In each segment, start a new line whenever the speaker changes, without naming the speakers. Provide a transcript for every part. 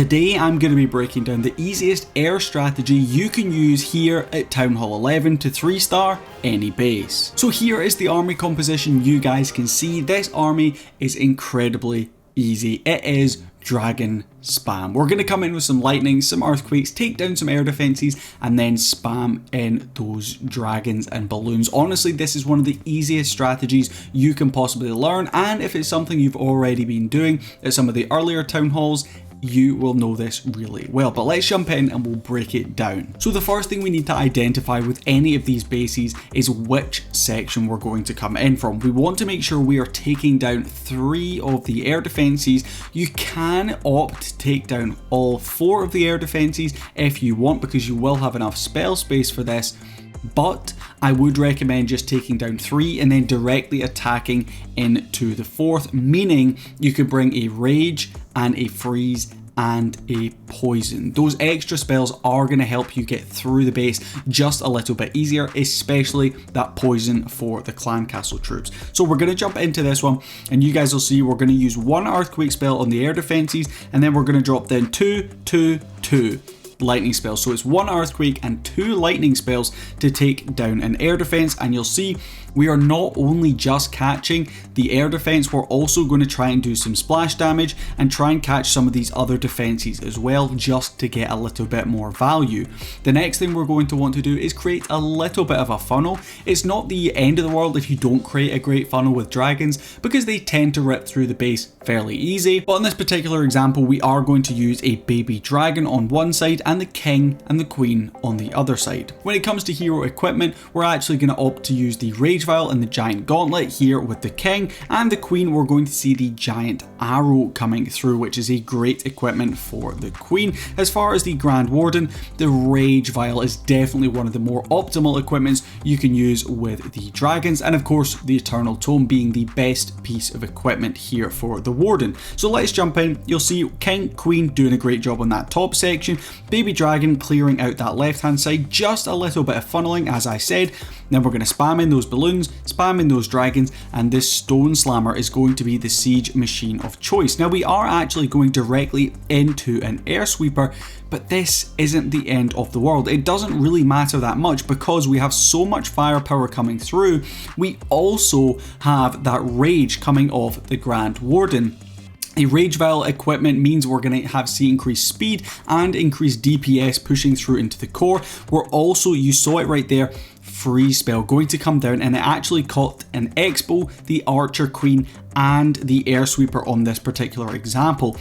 Today I'm going to be breaking down the easiest air strategy you can use here at Townhall 11 to 3-star any base. So here is the army composition. You guys can see this army is incredibly easy. It is dragon spam. We're going to come in with some lightning, some earthquakes, take down some air defenses, and then spam in those dragons and balloons. Honestly, this is one of the easiest strategies you can possibly learn, and if it's something you've already been doing at some of the earlier town halls, you will know this really well. But let's jump in and we'll break it down. So the first thing we need to identify with any of these bases is which section we're going to come in from. We want to make sure we are taking down 3 of the air defenses. You can opt to take down all 4 of the air defenses if you want, because you will have enough spell space for this. But I would recommend just taking down 3 and then directly attacking into the 4th, meaning you could bring a rage and a freeze and a poison. Those extra spells are going to help you get through the base just a little bit easier, especially that poison for the clan castle troops. So we're going to jump into this one, and you guys will see we're going to use 1 earthquake spell on the air defenses, and then we're going to drop down 2 lightning spells. So it's 1 earthquake and 2 lightning spells to take down an air defense, and you'll see we are not only just catching the air defense, we're also going to try and do some splash damage and try and catch some of these other defenses as well, just to get a little bit more value. The next thing we're going to want to do is create a little bit of a funnel. It's not the end of the world if you don't create a great funnel with dragons, because they tend to rip through the base fairly easy. But in this particular example, we are going to use a baby dragon on one side and the king and the queen on the other side. When it comes to hero equipment, we're actually going to opt to use the rage vial and the giant gauntlet here with the king, and the queen we're going to see the giant arrow coming through, which is a great equipment for the queen. As far as the grand warden, the rage vial is definitely one of the more optimal equipments you can use with the dragons, and of course the eternal tome being the best piece of equipment here for the warden. So let's jump in. You'll see king, queen doing a great job on that top section, baby dragon clearing out that left hand side, just a little bit of funneling as I said. Then we're going to spam in those balloons, spam in those dragons, and this stone slammer is going to be the siege machine of choice. Now we are actually going directly into an air sweeper, but this isn't the end of the world. It doesn't really matter that much because we have so much firepower coming through. We also have that rage coming off the grand warden. A rage vial equipment means we're going to see increased speed and increased DPS pushing through into the core. We're also, you saw it right there, freeze spell going to come down, and it actually caught an expo, the archer queen, and the air sweeper on this particular example.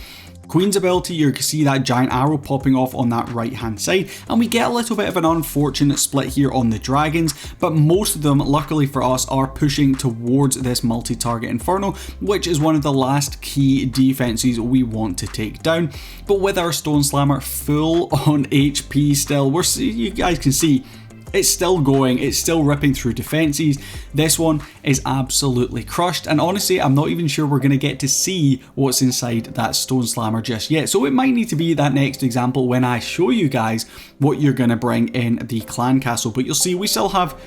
Queen's ability, you can see that giant arrow popping off on that right hand side, and we get a little bit of an unfortunate split here on the dragons, but most of them, luckily for us, are pushing towards this multi-target inferno, which is one of the last key defenses we want to take down. But with our stone slammer full on HP still, you guys can see it's still going, it's still ripping through defenses. This one is absolutely crushed, and honestly I'm not even sure we're going to get to see what's inside that stone slammer just yet. So it might need to be that next example when I show you guys what you're going to bring in the clan castle. But you'll see we still have,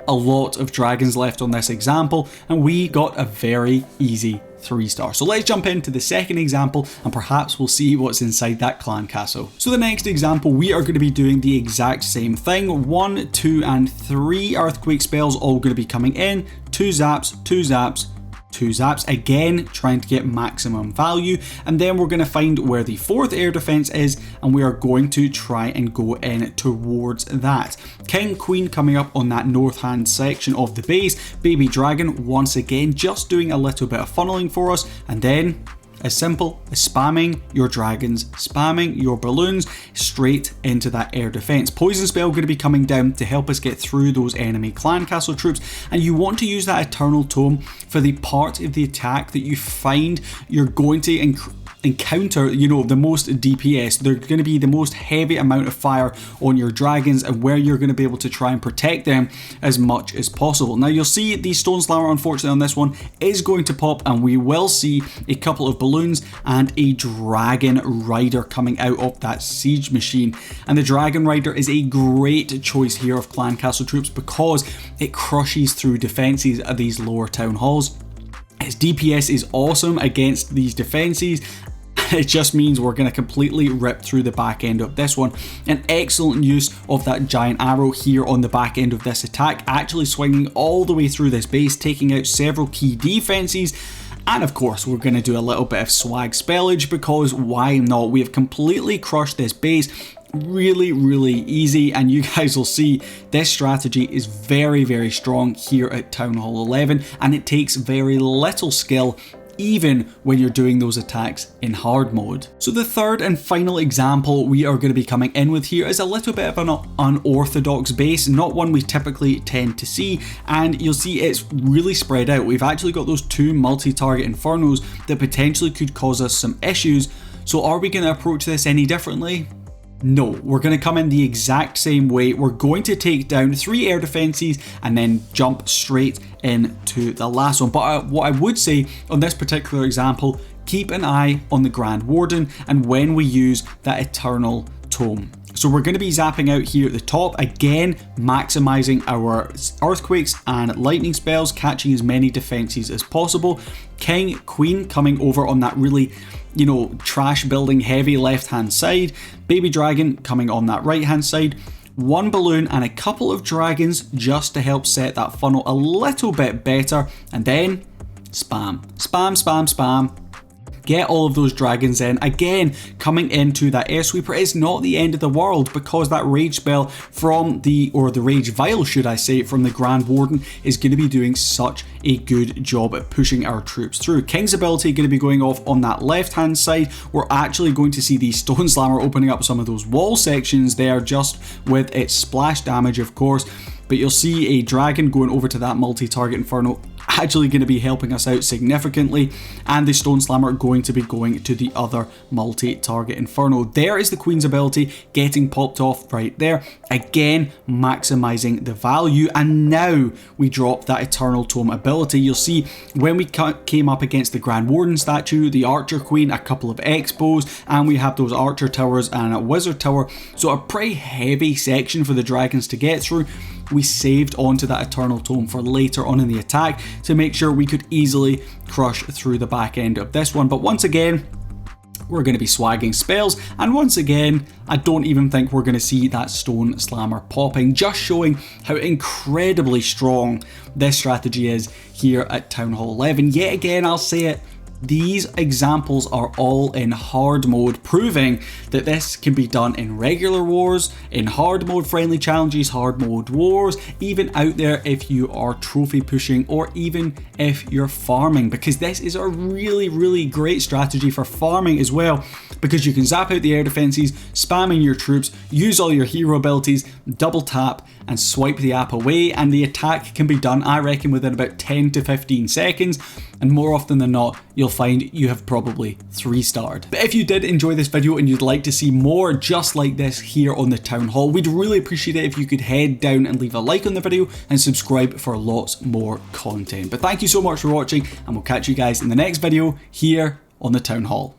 a lot of dragons left on this example, and we got a very easy 3-star. So let's jump into the second example and perhaps we'll see what's inside that clan castle. So the next example, we are going to be doing the exact same thing. 1, 2, and 3 earthquake spells all going to be coming in. 2 zaps, 2 zaps, 2 zaps, again trying to get maximum value, and then we're going to find where the 4th air defense is, and we are going to try and go in towards that. King, queen coming up on that north hand section of the base, baby dragon once again just doing a little bit of funneling for us, and then as simple as spamming your dragons, spamming your balloons straight into that air defense. Poison spell going to be coming down to help us get through those enemy clan castle troops, and you want to use that eternal tome for the part of the attack that you find you're going to encounter, the most DPS. They're going to be the most heavy amount of fire on your dragons, and where you're going to be able to try and protect them as much as possible. Now you'll see the stone slammer, unfortunately on this one, is going to pop, and we will see a couple of balloons and a dragon rider coming out of that siege machine. And the dragon rider is a great choice here of clan castle troops because it crushes through defenses at these lower town halls. Its DPS is awesome against these defenses, it just means we're going to completely rip through the back end of this one. An excellent use of that giant arrow here on the back end of this attack, actually swinging all the way through this base, taking out several key defenses. And of course, we're going to do a little bit of swag spellage, because why not? We have completely crushed this base. Really easy, and you guys will see this strategy is very strong here at Townhall 11, and it takes very little skill even when you're doing those attacks in hard mode. So the third and final example we are going to be coming in with here is a little bit of an unorthodox base, not one we typically tend to see, and you'll see it's really spread out. We've actually got those two multi-target infernos that potentially could cause us some issues. So are we going to approach this any differently? No, we're going to come in the exact same way. We're going to take down 3 air defenses and then jump straight into the last one. But what I would say on this particular example, keep an eye on the Grand Warden and when we use that Eternal Tome. So we're going to be zapping out here at the top, again maximizing our earthquakes and lightning spells, catching as many defenses as possible. King, Queen coming over on that really, trash building heavy left hand side. Baby Dragon coming on that right hand side. 1 balloon and a couple of dragons just to help set that funnel a little bit better. And then spam. Get all of those dragons in. Again, coming into that air sweeper is not the end of the world, because that rage spell from the rage vial, should I say, from the Grand Warden is going to be doing such a good job at pushing our troops through. King's ability going to be going off on that left hand side. We're actually going to see the Stone Slammer opening up some of those wall sections there, just with its splash damage, of course. But you'll see a dragon going over to that multi-target inferno, actually going to be helping us out significantly, and the Stone Slammer going to be going to the other multi-target inferno. There is the Queen's ability getting popped off right there, again maximizing the value. And now we drop that Eternal Tome ability. You'll see when we came up against the Grand Warden statue, the Archer Queen, a couple of Expos, and we have those Archer Towers and a Wizard Tower, so a pretty heavy section for the dragons to get through. We saved onto that Eternal Tome for later on in the attack to make sure we could easily crush through the back end of this one. But once again, we're going to be swagging spells, and once again, I don't even think we're going to see that Stone Slammer popping, just showing how incredibly strong this strategy is here at Townhall 11. Yet again, I'll say it, these examples are all in hard mode, proving that this can be done in regular wars, in hard mode friendly challenges, hard mode wars, even out there if you are trophy pushing, or even if you're farming, because this is a really great strategy for farming as well, because you can zap out the air defenses, spamming your troops, use all your hero abilities, double tap and swipe the app away, and the attack can be done, I reckon, within about 10 to 15 seconds. And more often than not, you'll find you have probably 3-starred. But if you did enjoy this video and you'd like to see more just like this here on the Town Hall, we'd really appreciate it if you could head down and leave a like on the video and subscribe for lots more content. But thank you so much for watching, and we'll catch you guys in the next video here on the Town Hall.